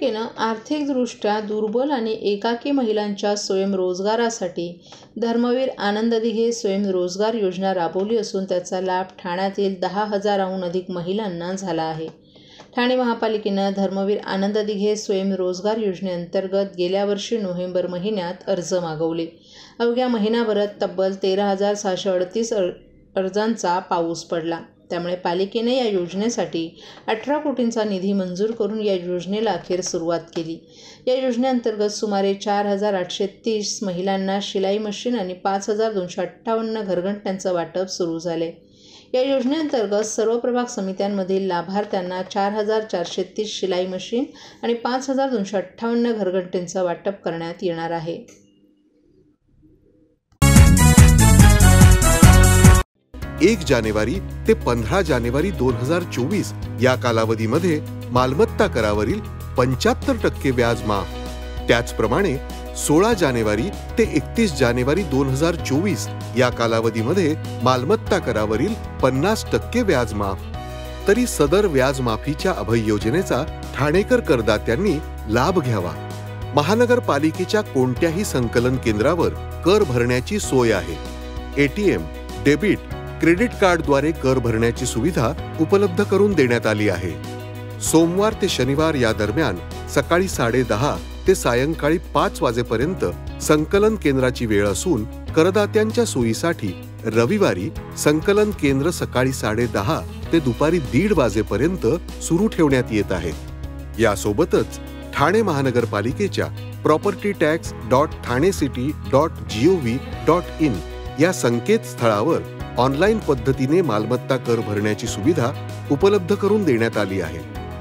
महापालिकेनं आर्थिकदृष्ट्या दुर्बल आणि एकाकी महिलांच्या स्वयंरोजगारासाठी धर्मवीर आनंद दिघे स्वयंरोजगार योजना राबवली असून त्याचा लाभ ठाण्यातील 10,000हून अधिक महिलांना झाला आहे। ठाणे महापालिकेनं धर्मवीर आनंद दिघे स्वयंरोजगार योजनेअंतर्गत गेल्या वर्षी नोव्हेंबर महिन्यात अर्ज मागवले। अवघ्या महिनाभरात तब्बल 13,638 अर्जांचा पाऊस पडला। त्यामुळे पालिकेने या योजनेसाठी 18 कोटींचा निधी मंजूर करून या योजनेला अखेर सुरुवात केली। या योजनेअंतर्गत सुमारे 4,830 महिलांना शिलाई मशीन आणि 5,258 घरघंट्यांचं वाटप सुरू झाले। या योजनेअंतर्गत सर्व प्रभाग समित्यांमधील लाभार्थ्यांना 4,430 शिलाई मशीन आणि 5,258 घरघंटींचं वाटप करण्यात येणार आहे। 1 जानेवारी ते 15 जानेवारी 2024 या कालावधीमध्ये मालमत्ता करावरील 75% व्याज माफ। त्याचप्रमाणे 16 जानेवारी ते 31 जानेवारी 2024 या कालावधीमध्ये मालमत्ता करावरील 50% व्याज माफ। तरी सदर व्याज माफीच्या अभय योजनेचा ठाणेकर करदात्यांनी लाभ घ्यावा। महानगरपालिकेच्या कोणत्याही संकलन केंद्रावर कर भरण्याची सोय आहे। एटीएम, डेबिट, क्रेडिट कार्डद्वारे कर भरण्याची सुविधा उपलब्ध करून देण्यात आली आहे। सोमवार ते शनिवार या दरम्यान सकाळी 10:30 ते सायंकाळी 5 वाजेपर्यंत संकलन केंद्राची वेळ असून करदात्यांच्या सोयीसाठी रविवारी संकलन केंद्र सकाळी 10:30 ते दुपारी 1:30 वाजेपर्यंत सुरू ठेवण्यात येत आहे। यासोबतच ठाणे महानगरपालिकेच्या propertytax.thanecity.gov.in या संकेतस्थळावर ऑनलाईन पद्धतीने मालमत्ता कर भरण्याची सुविधा उपलब्ध करून देण्यात आली आहे।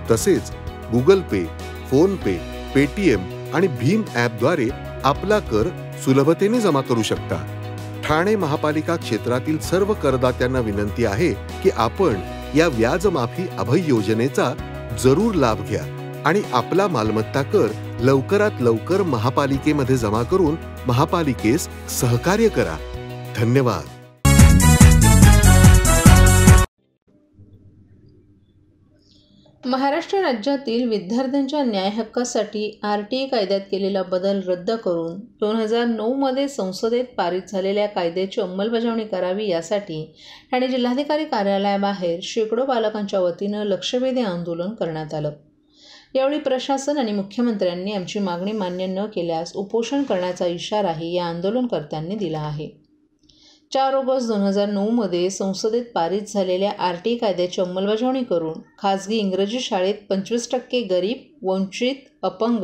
तसेच गुगल पे, फोन पे, पेटीएम आणि भीम ॲपद्वारे आपला कर सुलभतेने जमा करू शकता। ठाणे महापालिका क्षेत्रातील सर्व करदात्यांना विनंती आहे की आपण या व्याजमाफी अभय योजनेचा जरूर लाभ घ्या आणि आपला मालमत्ता कर लवकरात लवकर महापालिकेमध्ये जमा करून महापालिकेस सहकार्य करा। धन्यवाद। महाराष्ट्र राज्यातील विद्यार्थ्यांच्या न्याय हक्कासाठी आरटीई कायद्यात केलेला बदल रद्द करून 2009 मध्ये संसदेत पारित झालेल्या कायद्याची अंमलबजावणी करावी यासाठी ठाणे जिल्हाधिकारी कार्यालयाबाहेर शेकडो पालकांच्या वतीनं लक्षवेधी आंदोलन करण्यात आलं। यावेळी प्रशासन आणि मुख्यमंत्र्यांनी आमची मागणी मान्य न केल्यास उपोषण करण्याचा इशाराही या आंदोलनकर्त्यांनी दिला आहे। 4 ऑगस्ट 2009 मध्ये संसदेत पारित झालेल्या आरटीई कायद्याची अंमलबजावणी करून खाजगी इंग्रजी शाळेत 25% गरीब, वंचित, अपंग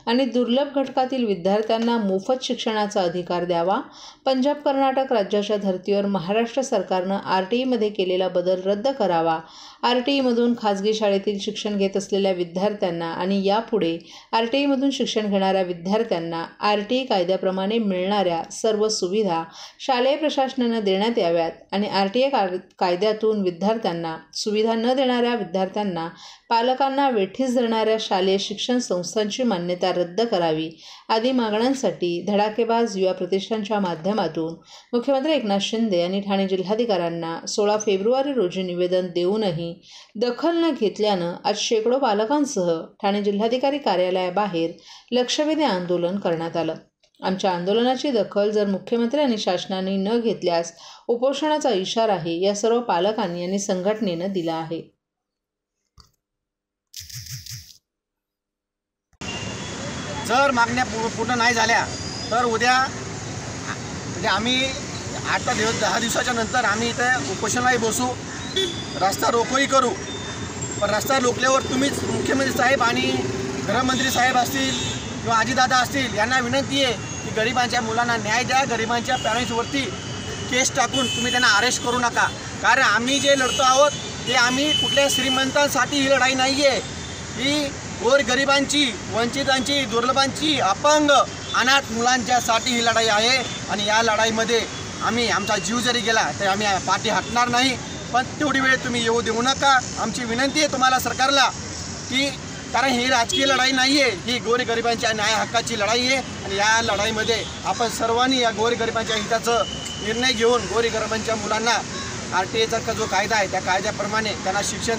आणि दुर्लभ घटकातील विद्यार्थ्यांना मोफत शिक्षणाचा अधिकार द्यावा। पंजाब कर्नाटक राज्याच्या धर्तीवर महाराष्ट्र सरकारनं आरटीईमध्ये केलेला बदल रद्द करावा। आरटीईमधून खाजगी शाळेतील शिक्षण घेत असलेल्या विद्यार्थ्यांना आणि यापुढे आरटीईमधून शिक्षण घेणाऱ्या विद्यार्थ्यांना आरटीई कायद्याप्रमाणे मिळणाऱ्या सर्व सुविधा शालेय प्रशासनानं देण्यात याव्यात आणि आरटीई कायद्यातून विद्यार्थ्यांना सुविधा न देणाऱ्या विद्यार्थ्यांना पालकांना वेठीस धरणाऱ्या शालेय शिक्षण संस्थांची मान्यता रद्द करावी आदी मागण्यांसाठी धडाकेबाज युवा प्रतिष्ठानच्या माध्यमातून मुख्यमंत्री एकनाथ शिंदे यांनी ठाणे जिल्हाधिकाऱ्यांना 16 फेब्रुवारी रोजी निवेदन देऊनही दखल न घेतल्यानं आज शेकडो पालकांसह ठाणे जिल्हाधिकारी कार्यालयाबाहेर लक्षवेधी आंदोलन करण्यात आलं। आमच्या आंदोलनाची दखल जर मुख्यमंत्री आणि शासनाने न घेतल्यास उपोषणाचा इशाराही या सर्व पालकांनी आणि संघटनेनं दिला आहे। जर मागण्या पूर्ण नाही झाल्या तर उद्या म्हणजे आम्ही 10 दिवसाच्या नंतर आम्ही इथे उपोषणालाही बसू, रस्ता रोकोही करू। पण रस्ता रोखल्यावर तुम्हीच मुख्यमंत्री साहेब आणि गृहमंत्री साहेब असतील किंवा अजितदादा असतील यांना विनंती आहे की गरिबांच्या मुलांना न्याय द्या। गरिबांच्या पॅरेंट्सवरती केस टाकून तुम्ही त्यांना अरेस्ट करू नका। कारण आम्ही जे लढतो आहोत ते आम्ही कुठल्या श्रीमंतांसाठी ही लढाई नाही आहे, ही गोरगरिबांची, वंचितांची, दुर्लभांची, अपंग, अनाथ मुलांच्यासाठी ही लढाई आहे। आणि या लढाईमध्ये आम्ही आमचा जीव जरी गेला तर आम्ही पाठी हटणार नाही। पण तेवढी वेळ तुम्ही येऊ देऊ नका, आमची विनंती आहे तुम्हाला सरकारला की कारण ही राजकीय लढाई नाही आहे, ही गोरगरिबांच्या न्याय हक्काची लढाई आहे। आणि या लढाईमध्ये आपण सर्वांनी या गोरगरिबांच्या हिताचं निर्णय घेऊन गोरगरिबांच्या मुलांना RTAचा का जो कायदा आहे त्या कायद्याप्रमाणे त्यांना शिक्षण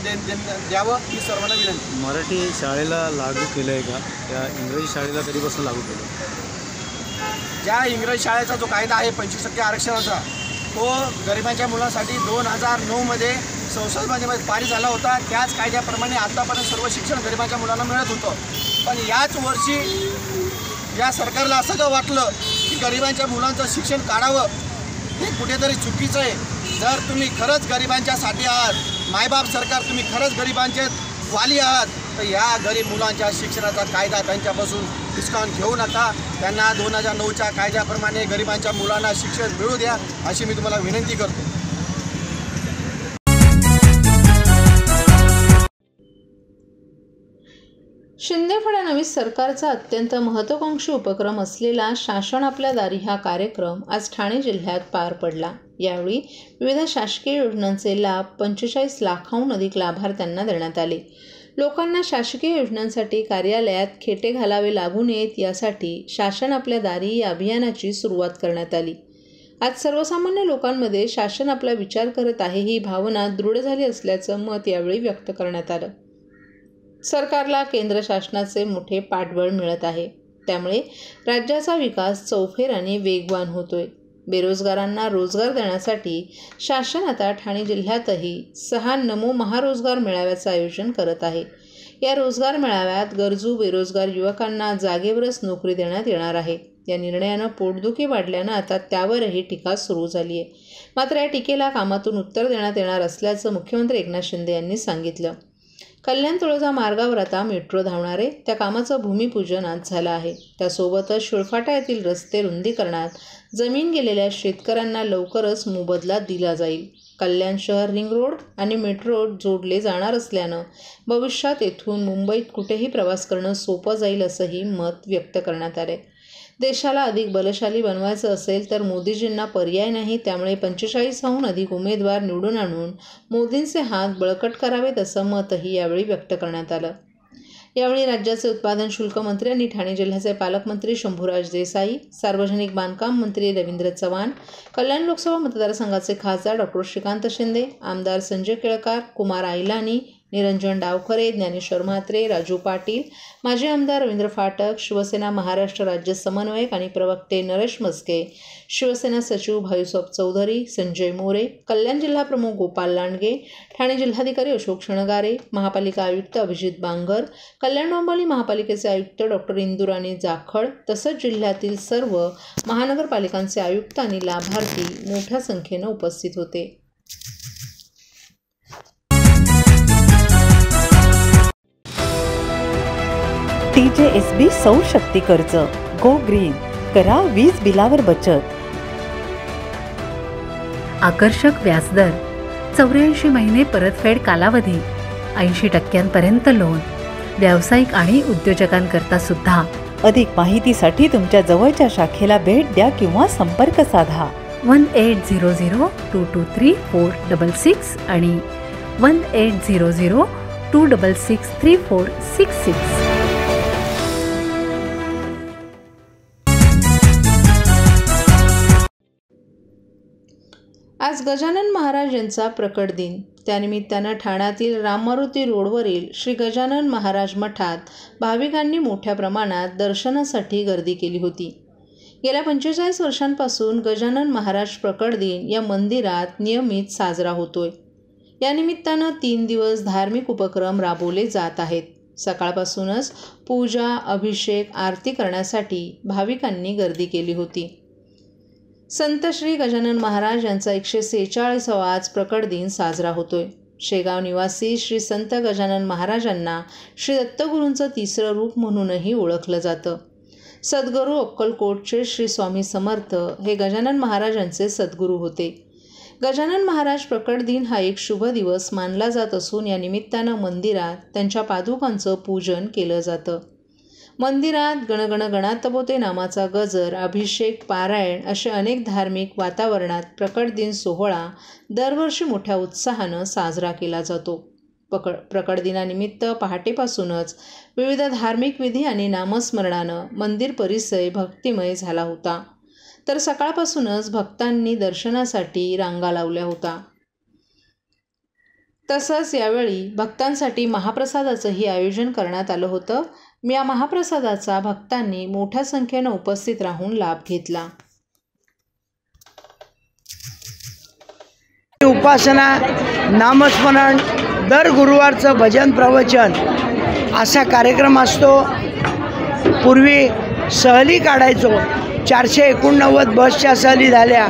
द्यावं ही सर्वांना विनंती. मराठी शाळेला लागू केलं आहे का? त्या इंग्रजी शाळेला कधीपासून लागू केलं? ज्या इंग्रजी शाळेचा जो कायदा आहे 25% आरक्षणाचा, तो गरिबांच्या मुलांसाठी 2009मध्ये संसदेमध्ये पारित झाला होता. त्याच कायद्याप्रमाणे आतापर्यंत सर्व शिक्षण गरिबांच्या मुलांना मिळत होतं. पण याच वर्षी या सरकारला असं का वाटलं की गरिबांच्या मुलांचं शिक्षण काढावं, हे कुठेतरी चुकीचं आहे. जर तुम्ही खरंच गरिबांच्यासाठी आहात, मायबाप सरकार तुम्ही खरंच गरिबांचे वाली आहात, तर या गरीब मुलांच्या शिक्षणाचा कायदा त्यांच्यापासून डिस्काउंट घेऊ नका. त्यांना 2009च्या कायद्याप्रमाणे गरिबांच्या मुलांना शिक्षण मिळू द्या अशी मी तुम्हाला विनंती करतो. शिंदे फडणवीस सरकारचा अत्यंत महत्त्वाकांक्षी उपक्रम असलेला शासन आपल्या दारी हा कार्यक्रम आज ठाणे जिल्ह्यात पार पडला. यावेळी विविध शासकीय योजनांचे लाभ 45 लाखाहून अधिक लाभार्थ्यांना देण्यात आले. लोकांना शासकीय योजनांसाठी कार्यालयात खेटे घालावे लागू नयेत यासाठी शासन आपल्या दारी या अभियानाची सुरुवात करण्यात आली. आज सर्वसामान्य लोकांमध्ये शासन आपला विचार करत आहे ही भावना दृढ झाली असल्याचं मत यावेळी व्यक्त करण्यात आलं. सरकारला केंद्र शासनाचे मोठे पाठबळ मिळत आहे, त्यामुळे राज्याचा विकास चौफेराने वेगवान होतोय. बेरोजगारांना रोजगार देण्यासाठी शासन आता ठाणे जिल्ह्यातही 6 नमो महारोजगार मेळाव्याचं आयोजन करत आहे. या रोजगार मेळाव्यात गरजू बेरोजगार युवकांना जागेवरच नोकरी देण्यात येणार आहे. या निर्णयानं पोटदुखी वाढल्यानं आता त्यावरही टीका सुरू झाली आहे. मात्र या टीकेला कामातून उत्तर देण्यात येणार असल्याचं मुख्यमंत्री एकनाथ शिंदे यांनी सांगितलं. कल्याण तुळजा मार्गावर आता मेट्रो धावणार आहे. त्या कामाचं भूमिपूजन आज झालं आहे. त्यासोबतच शिळफाटा येथील रस्ते रुंदीकरणात जमीन गेलेल्या शेतकऱ्यांना लवकरच मोबदला दिला जाईल. कल्याण शहर रिंग रोड आणि मेट्रो जोडले जाणार असल्यानं भविष्यात येथून मुंबईत कुठेही प्रवास करणं सोपं जाईल असंही मत व्यक्त करण्यात आले. देशाला अधिक बलशाली बनवायचं असेल तर मोदीजींना पर्याय नाही, त्यामुळे 45हून अधिक उमेदवार निवडून आणून मोदींचे हात बळकट करावेत असं मतही यावेळी व्यक्त करण्यात आलं. यावेळी राज्याचे उत्पादन शुल्क मंत्री आणि ठाणे जिल्ह्याचे पालकमंत्री शंभूराज देसाई, सार्वजनिक बांधकाम मंत्री रवींद्र चव्हाण, कल्याण लोकसभा मतदारसंघाचे खासदार डॉ. श्रीकांत शिंदे, आमदार संजय केळकर, कुमार आयलानी, निरंजन डावखरे, ज्ञानेश्वर म्हात्रे, राजू पाटील, माजी आमदार रवींद्र फाटक, शिवसेना महाराष्ट्र राज्य समन्वयक आणि प्रवक्ते नरेश मस्के, शिवसेना सचिव भाईसाहेब चौधरी, संजय मोरे, कल्याण जिल्हा प्रमुख गोपाल लांडगे, ठाणे जिल्हाधिकारी अशोक शणगारे, महापालिका आयुक्त अभिजित बांगर, कल्याण डोंबिवली महापालिकेचे आयुक्त डॉ. इंदुराणी जाखड तसंच जिल्ह्यातील सर्व महानगरपालिकांचे आयुक्त आणि लाभार्थी मोठ्या संख्येनं उपस्थित होते. TJSB सौर शक्ती कर्ज, गो ग्रीन, करा वीज बिलावर बचत. आकर्षक व्याजदर, 84 महिने परतफेड कालावधी, 80% लोन, व्यावसायिक आणि उद्योजकांकरता सुद्धा. अधिक माहितीसाठी तुमच्या जवळच्या शाखेला भेट द्या किंवा संपर्क साधा. 1800-223-466 आणि 1800-266-3466. आज गजानन महाराज यांचा प्रकट दिन. त्यानिमित्तानं ठाण्यातील राममारुती रोडवरील श्री गजानन महाराज मठात भाविकांनी मोठ्या प्रमाणात दर्शनासाठी गर्दी केली होती. गेल्या 45 वर्षांपासून गजानन महाराज प्रकट दिन या मंदिरात नियमित साजरा होतोय. या निमित्तानं 3 दिवस धार्मिक उपक्रम राबवले जात आहेत. सकाळपासूनच पूजा, अभिषेक, आरती करण्यासाठी भाविकांनी गर्दी केली होती. संत श्री गजानन महाराज यांचा 146वा आज प्रकट दिन साजरा होतोय. शेगाव निवासी श्री संत गजानन महाराजांना श्री दत्तगुरूंचं 3रं रूप म्हणूनही ओळखलं जातं. सद्गुरू अक्कलकोटचे श्री स्वामी समर्थ हे गजानन महाराजांचे सद्गुरू होते. गजानन महाराज प्रकट दिन हा एक शुभ दिवस मानला जात असून या निमित्तानं मंदिरात त्यांच्या पादुकांचं पूजन केलं जातं. मंदिरात गणगण गणातपोते नामाचा गजर, अभिषेक, पारायण असे अनेक धार्मिक वातावरणात प्रकट दिन सोहळा दरवर्षी मोठ्या उत्साहानं साजरा केला जातो. प्रकट दिनानिमित्त पहाटेपासूनच विविध धार्मिक विधी आणि नामस्मरणानं मंदिर परिसर भक्तिमय झाला होता. तर सकाळपासूनच भक्तांनी दर्शनासाठी रांगा लावल्या होत्या. तसंच यावेळी भक्तांसाठी महाप्रसादाचंही आयोजन करण्यात आलं होतं. या महाप्रसादाचा भक्तांनी मोठ्या संख्येनं उपस्थित राहून लाभ घेतला. उपासना, नामस्मरण, दर गुरुवारचं भजन प्रवचन असा कार्यक्रम असतो. पूर्वी सहली काढायचो, 489 बसच्या सहली झाल्या,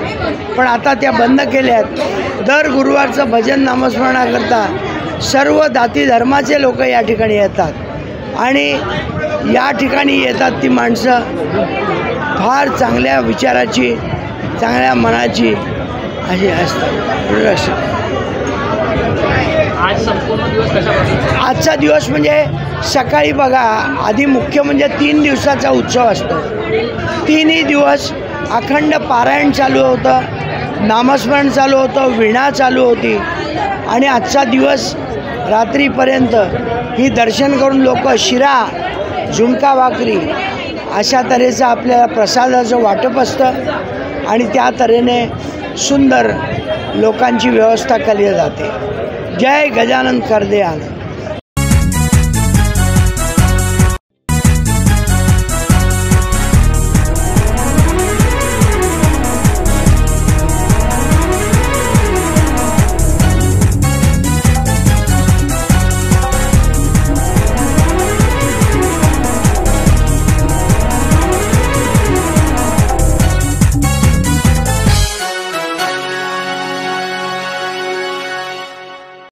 पण आता त्या बंद केल्यात. दर गुरुवारचं भजन नामस्मरणाकरता सर्व जाती धर्माचे लोक या ठिकाणी येतात आणि या ठिकाणी येतात ती माणसं फार चांगल्या विचाराची, चांगल्या मनाची अशी असतात. आजचा दिवस म्हणजे सकाळी बघा, आधी मुख्य म्हणजे 3 दिवसाचा उत्सव असतो. 3ही दिवस अखंड पारायण चालू होतं, नामस्मरण चालू होतं, वीणा चालू होती आणि आजचा दिवस रात्रीपर्यंत ही दर्शन करून लोक शिरा, झुणका भाकरी अशा तऱ्हेचं आपल्याला प्रसादाचं वाटप असतं आणि त्या तऱ्हेने सुंदर लोकांची व्यवस्था केली जाते. जय गजानन करदे आनंद.